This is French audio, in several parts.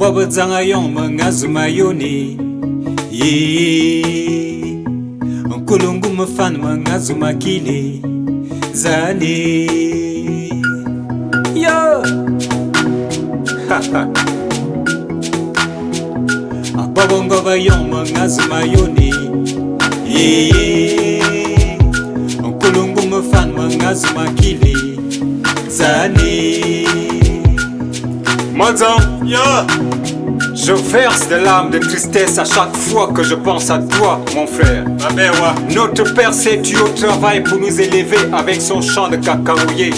Bobo zanga yong mangazuma yoni ye Nkulungu mfan mangazuma kile zane yo Bobo ngova yong mangazuma yoni ye Nkulungu mfan mangazuma kile zane Mazan, je verse des larmes de tristesse à chaque fois que je pense à toi, mon frère. Notre père s'est tué au travail pour nous élever avec son champ de cacaoyer.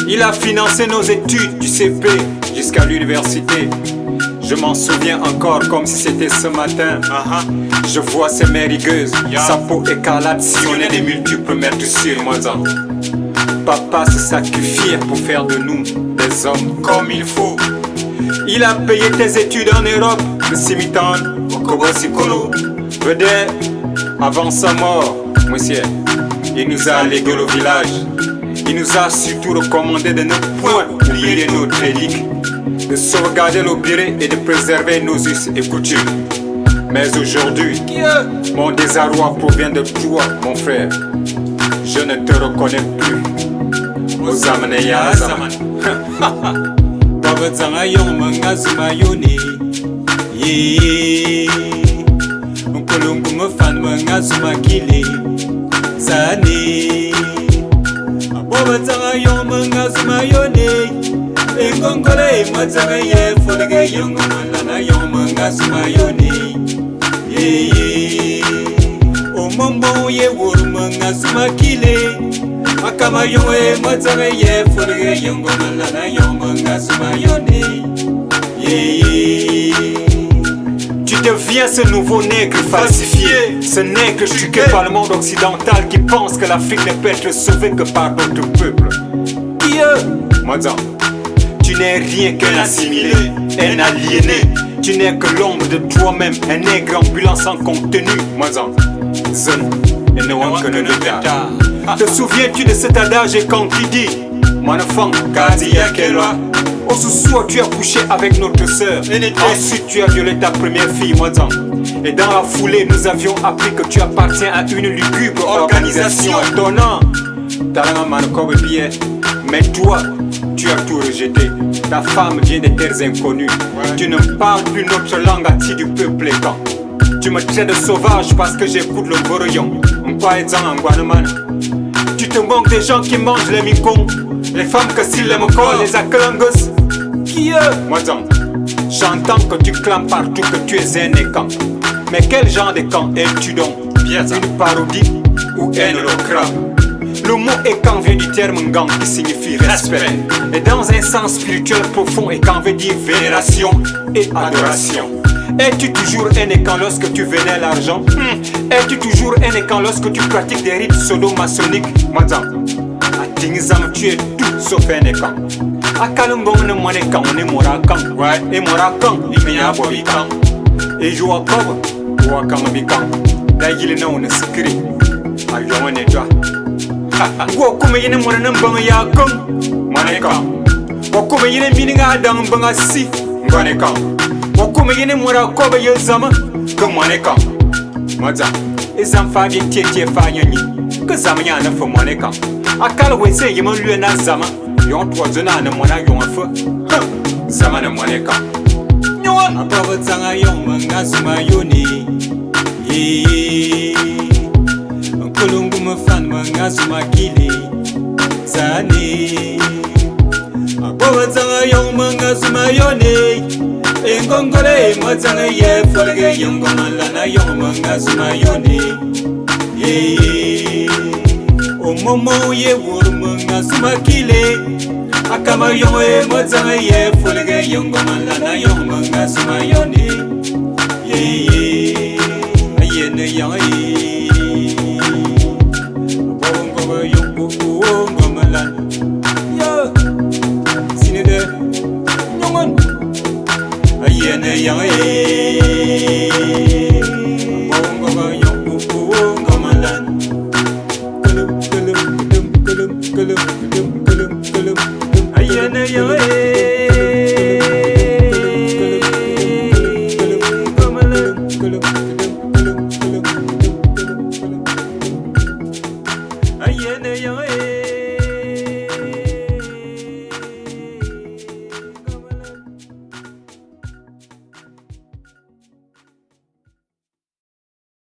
Il a financé nos études du CP jusqu'à l'université. Je m'en souviens encore comme si c'était ce matin. Je vois ses mains rigueuses, sa peau écarlate sillonnée des multiples meurtrissures, Mazan. Papa se sacrifiait pour faire de nous des hommes comme il faut. Il a payé tes études en Europe, le Simitan, au Kobosikolo. Vedette, avant sa mort, monsieur, il nous a légué le village. Il nous a surtout recommandé de ne point oublier notre relique, de sauvegarder le biré et de préserver nos us et coutumes. Mais aujourd'hui, mon désarroi provient de toi, mon frère. Je ne te reconnais plus. Ozamane ya zaman. Bobo zanga yong mangazuma yoni ye Nkulungu mfan mangazuma kile zane Bobo zanga yong mangazuma yoni Engongole mazanga ye folege yong malana yong mangazuma yoni ye Omombo ye wuru mangazuma kile Akama yongwe mazanga ye folege yongo malana yongo ngasuma yoni Tu deviens ce nouveau nègre falsifié, ce nègre chuqué par le monde occidental qui pense que l'Afrique ne peut être sauvée que par d'autres peuples. Mazan, tu n'es rien qu'un assimilé, un aliéné. Tu n'es que l'ombre de toi-même, un nègre ambulant sans contenu. Mazan, zone et ne want que ne le gars. Te souviens-tu de cet adage quand tu dis mon enfant, Kadi Yakelwa, au sous-soir tu as couché avec notre sœur. Ensuite tu as violé ta première fille, Mazan. Et dans la foulée nous avions appris que tu appartiens à une lugubre organisation étonnante. Mais toi, tu as tout rejeté. Ta femme vient des terres inconnues. Tu ne parles plus notre langue à du peuple quand. Tu me traites de sauvage parce que j'écoute le boroyon. Tu te moques des gens qui mangent les micons, les femmes que s'ils les collent, les aclangos. Mazan, j'entends que tu clames partout que tu es un écan. Mais quel genre de camp es-tu donc? Une parodie ou un hologramme? Le mot écan vient du terme ngang qui signifie respect. Et dans un sens spirituel profond, écan veut dire vénération et adoration. Es-tu toujours un écan lorsque tu vénères l'argent? Es-tu toujours un écan lorsque tu pratiques des rites sodo-maçonniques? Mazan, à Tingzam, tu es tout sauf un écan. À Kalungong, ne m'en écan, on est morakan. Et morakan, il m'y a bobikan. Et je vois comme, wakam bikan. D'ailleurs, on est scrit. À yon et toi. Wakume yene mwana mbanga ya kong. Manekan. Wakume yene mininga dang mbanga si. Manekan. Wakume yene mwara kobe ye zama ke mwaneka Maza ezam fa bien tie fa nyanyi ke zama nya na fa mwaneka akala wense yema lue na zama yon twazona na mwana yon fa zama na mwaneka nyon Bobo zanga yong mangazuma yoni Nkulungu mfan mangazuma kile zane Bobo zanga yong mangazuma yoni Engongole mazanga ye folege yongo malana yongo mangazuma yoni Omomo ye wuru mangazuma kile Akama yongo mazanga ye folege yongo malana yongo mangazuma yoni Ayene yangi Bongo yongo malana Yo Sinede Nyongon Ayene yangi Bongo yongo malana Kulum Ayene yangi kulu